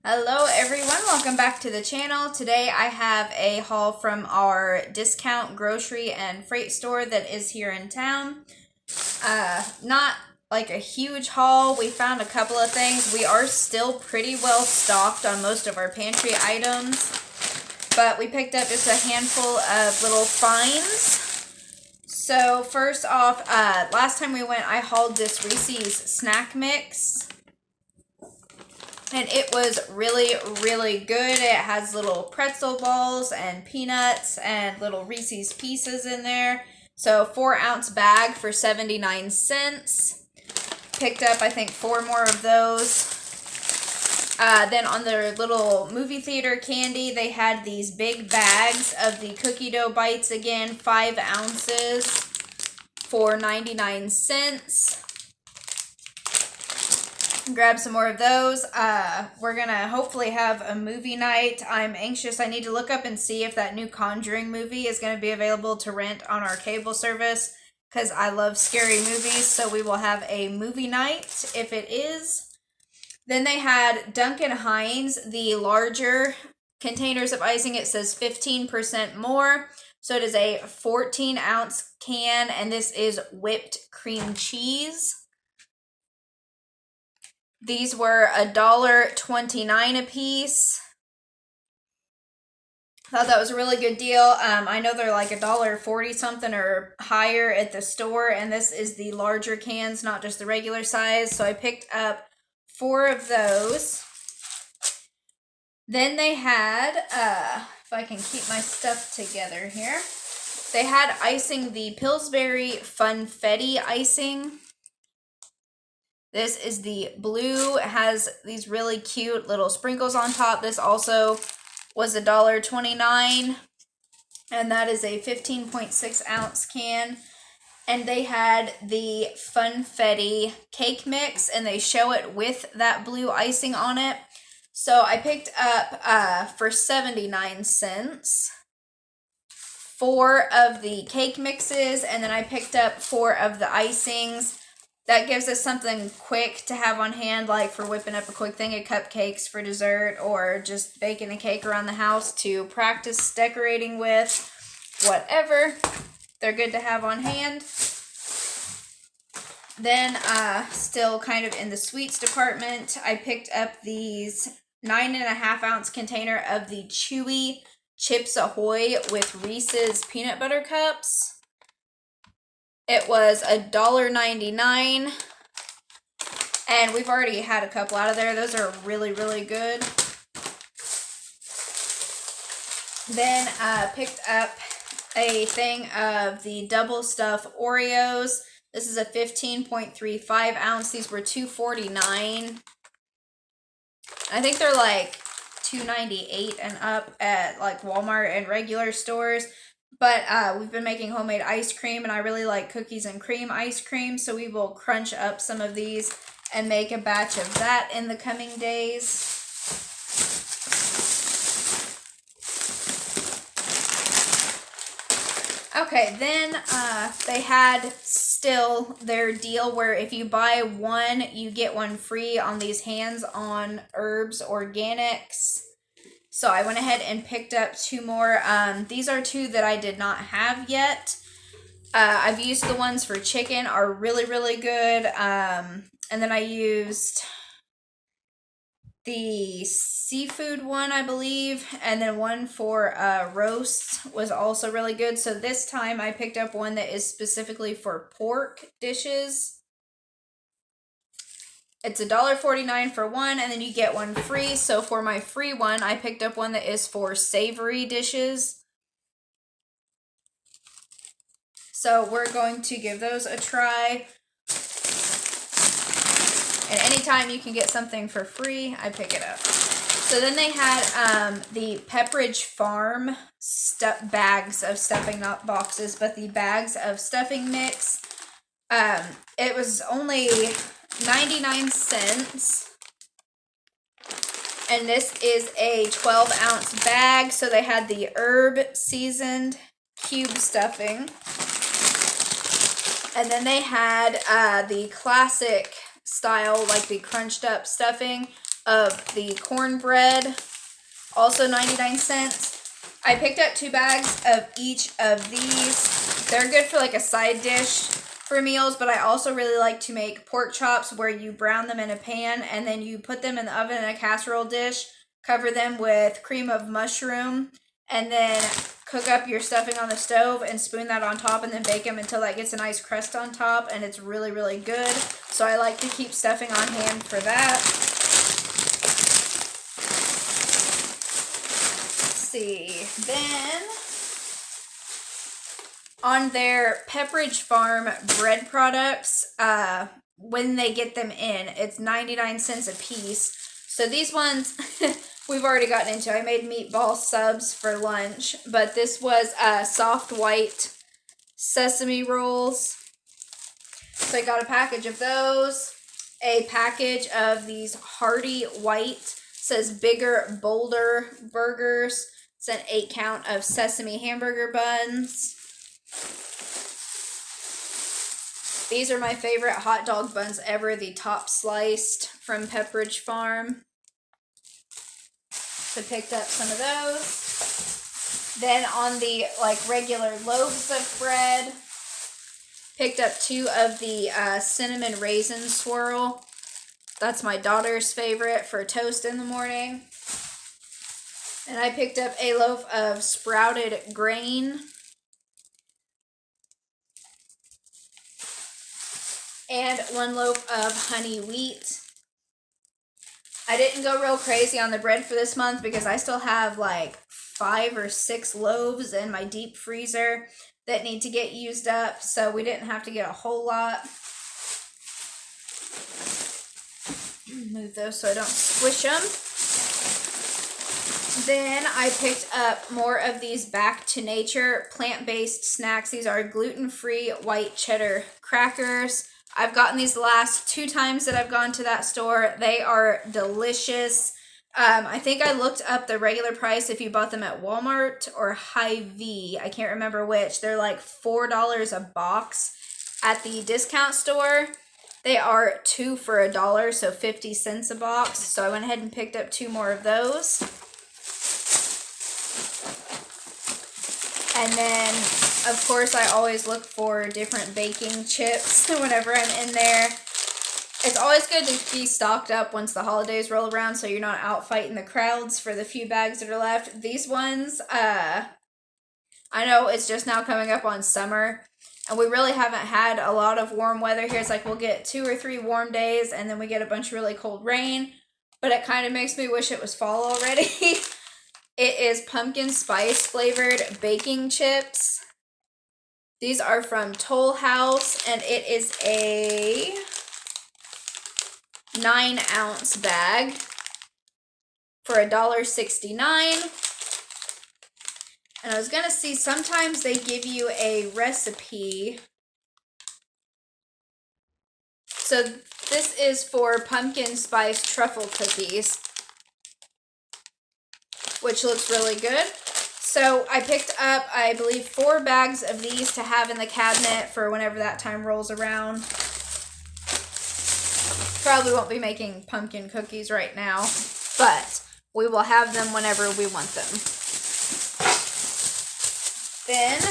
Hello everyone, welcome back to the channel. Today I have a haul from our discount grocery and freight store that is here in town. Not like a huge haul. We found a couple of things. We are still pretty well stocked on most of our pantry items, but we picked up just a handful of little finds. So first off, last time we went I hauled this Reese's snack mix. And it was really, really good. It has little pretzel balls and peanuts and little Reese's Pieces in there. So 4-ounce bag for 79 cents. Picked up, I think, 4 more of those. Then on their little movie theater candy, they had these big bags of the cookie dough bites again, 5 ounces for 99 cents. Grab some more of those. We're gonna hopefully have a movie night. I'm anxious. I need to look up and see if that new Conjuring movie is gonna be available to rent on our cable service, because I love scary movies, so we will have a movie night if it is. Then they had Dunkin Hines, the larger containers of icing. It says 15% more. So it is a 14-ounce can, and this is whipped cream cheese. These were $1.29 a piece. Thought that was a really good deal. I know they're like $1.40 something or higher at the store, and this is the larger cans, not just the regular size. So I picked up 4 of those. Then they had, if I can keep my stuff together here, they had icing, the Pillsbury Funfetti icing. This is the blue. It has these really cute little sprinkles on top. This also was $1.29, and that is a 15.6-ounce can. And they had the Funfetti cake mix, and they show it with that blue icing on it. So I picked up, for 79 cents, 4 of the cake mixes, and then I picked up 4 of the icings. That gives us something quick to have on hand, like for whipping up a quick thing of cupcakes for dessert, or just baking a cake around the house to practice decorating with, whatever. They're good to have on hand. Then, still kind of in the sweets department, I picked up these 9.5-ounce container of the chewy Chips Ahoy with Reese's peanut butter cups. It was $1.99, and we've already had a couple out of there. Those are really, really good. Then picked up a thing of the double stuff Oreos. This is a 15.35 ounce. These were $2.49. I think they're like $2.98 and up at like Walmart and regular stores. But we've been making homemade ice cream, and I really like cookies and cream ice cream, so we will crunch up some of these and make a batch of that in the coming days. Okay, then they had still their deal where if you buy 1, you get 1 free on these hands-on herbs organics. So I went ahead and picked up 2 more. These are 2 that I did not have yet. I've used the ones for chicken, are really, really good. And then I used the seafood one, I believe. And then one for roast was also really good. So this time I picked up one that is specifically for pork dishes. It's $1.49 for one, and then you get 1 free. So for my free one, I picked up one that is for savory dishes. So we're going to give those a try. And anytime you can get something for free, I pick it up. So then they had the Pepperidge Farm bags of stuffing, not boxes, but the bags of stuffing mix. It was only 99 cents, and this is a 12-ounce bag. So they had the herb seasoned cube stuffing, and then they had the classic style, like the crunched up stuffing. of the cornbread, also 99 cents. I picked up 2 bags of each of these. They're good for like a side dish for meals, but I also really like to make pork chops where you brown them in a pan and then you put them in the oven in a casserole dish, cover them with cream of mushroom, and then cook up your stuffing on the stove and spoon that on top and then bake them until that gets a nice crust on top, and it's really, really good. So I like to keep stuffing on hand for that. Let's see. Then on their Pepperidge Farm bread products, when they get them in, it's 99 cents a piece. So these ones we've already gotten into. I made meatball subs for lunch, but this was soft white sesame rolls. So I got a package of those, a package of these Hearty White, says bigger, bolder burgers. It's an 8 count of sesame hamburger buns. These are my favorite hot dog buns ever, the top sliced from Pepperidge Farm. So picked up some of those. Then on the like regular loaves of bread, picked up 2 of the cinnamon raisin swirl. That's my daughter's favorite for toast in the morning. And I picked up a loaf of sprouted grain. And 1 loaf of honey wheat. I didn't go real crazy on the bread for this month because I still have like 5 or 6 loaves in my deep freezer that need to get used up, so we didn't have to get a whole lot. Move those so I don't squish them. Then I picked up more of these Back to Nature plant-based snacks. These are gluten-free white cheddar crackers. I've gotten these the last 2 times that I've gone to that store. They are delicious. I think I looked up the regular price if you bought them at Walmart or Hy-Vee. I can't remember which. They're like $4 a box. At the discount store, they are 2 for $1, so 50 cents a box. So I went ahead and picked up 2 more of those. And then, of course, I always look for different baking chips whenever I'm in there. It's always good to be stocked up once the holidays roll around so you're not out fighting the crowds for the few bags that are left. These ones, I know it's just now coming up on summer, and we really haven't had a lot of warm weather here. It's like we'll get 2 or 3 warm days, and then we get a bunch of really cold rain, but it kind of makes me wish it was fall already. It is pumpkin spice flavored baking chips. These are from Toll House, and it is a 9-ounce bag for $1.69. And I was going to see, sometimes they give you a recipe. So this is for pumpkin spice truffle cookies, which looks really good. So I picked up, I believe, 4 bags of these to have in the cabinet for whenever that time rolls around. Probably won't be making pumpkin cookies right now, but we will have them whenever we want them. Then,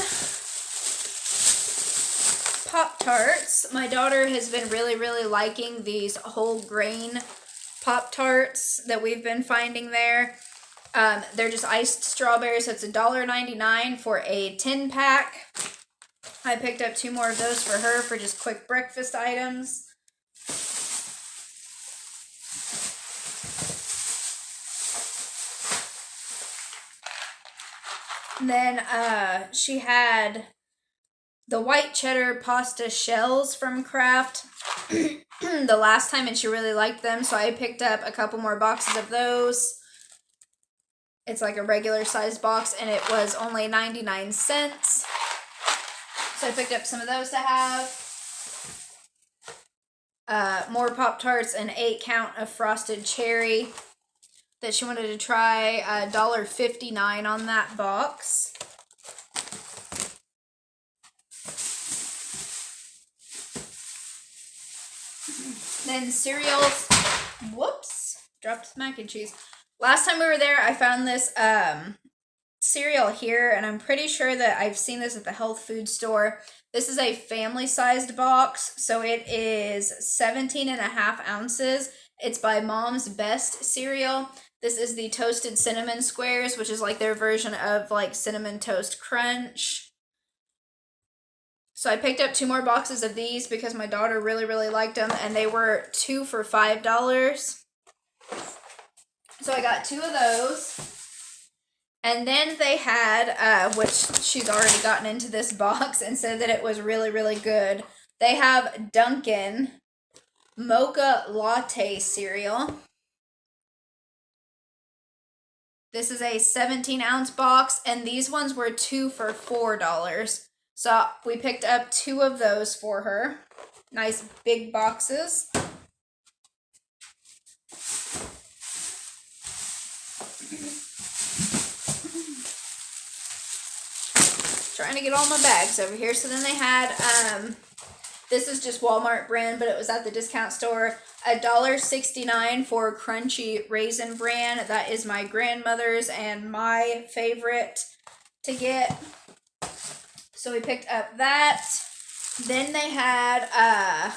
Pop-Tarts. My daughter has been really, really liking these whole grain Pop-Tarts that we've been finding there. They're just iced strawberries, so it's $1.99 for a 10-pack. I picked up 2 more of those for her for just quick breakfast items. And then she had the white cheddar pasta shells from Kraft the last time, and she really liked them, so I picked up a couple more boxes of those. It's like a regular sized box, and it was only 99 cents. So I picked up some of those to have. More Pop-Tarts, an 8 count of frosted cherry that she wanted to try. $1.59 on that box. Then cereals. Whoops. dropped mac and cheese. Last time we were there, I found this cereal here, and I'm pretty sure that I've seen this at the health food store. This is a family-sized box, so it is 17.5 ounces. It's by Mom's Best cereal. This is the Toasted Cinnamon Squares, which is like their version of like Cinnamon Toast Crunch. So I picked up 2 more boxes of these because my daughter really, really liked them, and they were 2 for $5. So I got 2 of those. And then they had, which she's already gotten into this box and said that it was really, really good. They have Dunkin Mocha Latte cereal. This is a 17-ounce box, and these ones were 2 for $4. So we picked up 2 of those for her. Nice big boxes. Trying to get all my bags over here. So then they had, this is just Walmart brand, but it was at the discount store. $1.69 for crunchy Raisin Bran. That is my grandmother's and my favorite to get. So we picked up that. Then they had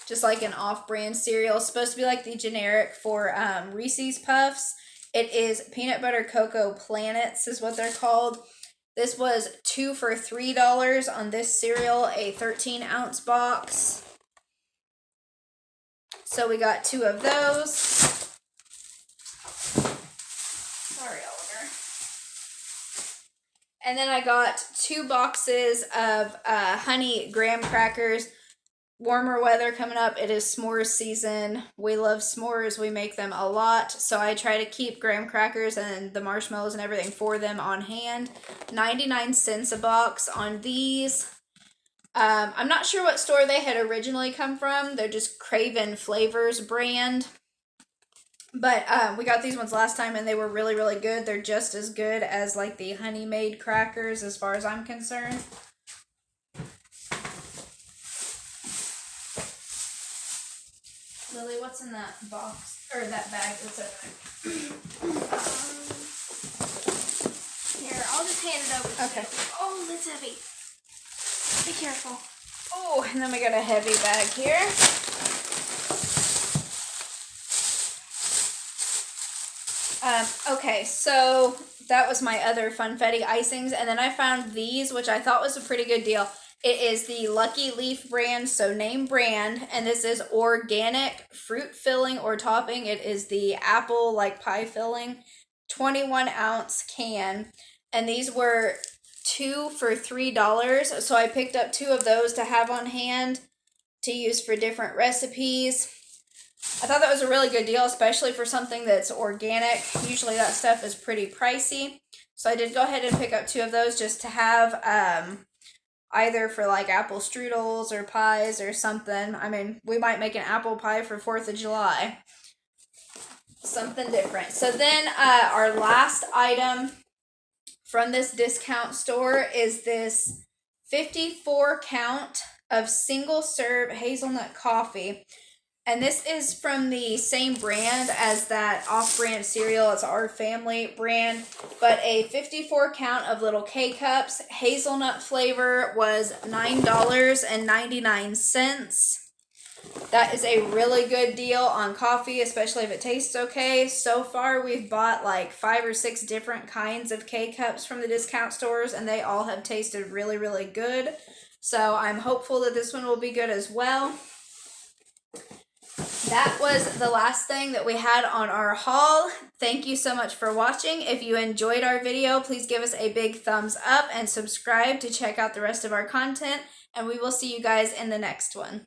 just like an off-brand cereal. It's supposed to be like the generic for Reese's Puffs. It is Peanut Butter Cocoa Planets is what they're called. This was 2 for $3 on this cereal, a 13-ounce box. So we got 2 of those. Sorry, Oliver. And then I got 2 boxes of honey graham crackers. Warmer weather coming up. It is s'mores season. We love s'mores. We make them a lot. So I try to keep graham crackers and the marshmallows and everything for them on hand. 99 cents a box on these. I'm not sure what store they had originally come from. They're just Craven Flavors brand. But we got these ones last time and they were really, really good. They're just as good as like the Honey Made crackers as far as I'm concerned. Lily, what's in that box? Or that bag that's open? Here, I'll just hand it over to Okay. you. Oh, it's heavy. Be careful. Oh, and then we got a heavy bag here. Okay, so that was my other Funfetti icings. And then I found these, which I thought was a pretty good deal. It is the Lucky Leaf brand, so name brand, and this is organic fruit filling or topping. It is the apple like pie filling, 21-ounce can, and these were 2 for $3. So I picked up 2 of those to have on hand to use for different recipes. I thought that was a really good deal, especially for something that's organic. Usually that stuff is pretty pricey. So I did go ahead and pick up 2 of those just to have either for like apple strudels or pies or something. I mean, we might make an apple pie for 4th of July. Something different. So then our last item from this discount store is this 54 count of single serve hazelnut coffee. And this is from the same brand as that off-brand cereal. It's our family brand. But a 54 count of little K-Cups. Hazelnut flavor was $9.99. That is a really good deal on coffee, especially if it tastes okay. So far, we've bought like 5 or 6 different kinds of K-Cups from the discount stores, and they all have tasted really, really good. So I'm hopeful that this one will be good as well. That was the last thing that we had on our haul. Thank you so much for watching. If you enjoyed our video, please give us a big thumbs up and subscribe to check out the rest of our content. And we will see you guys in the next one.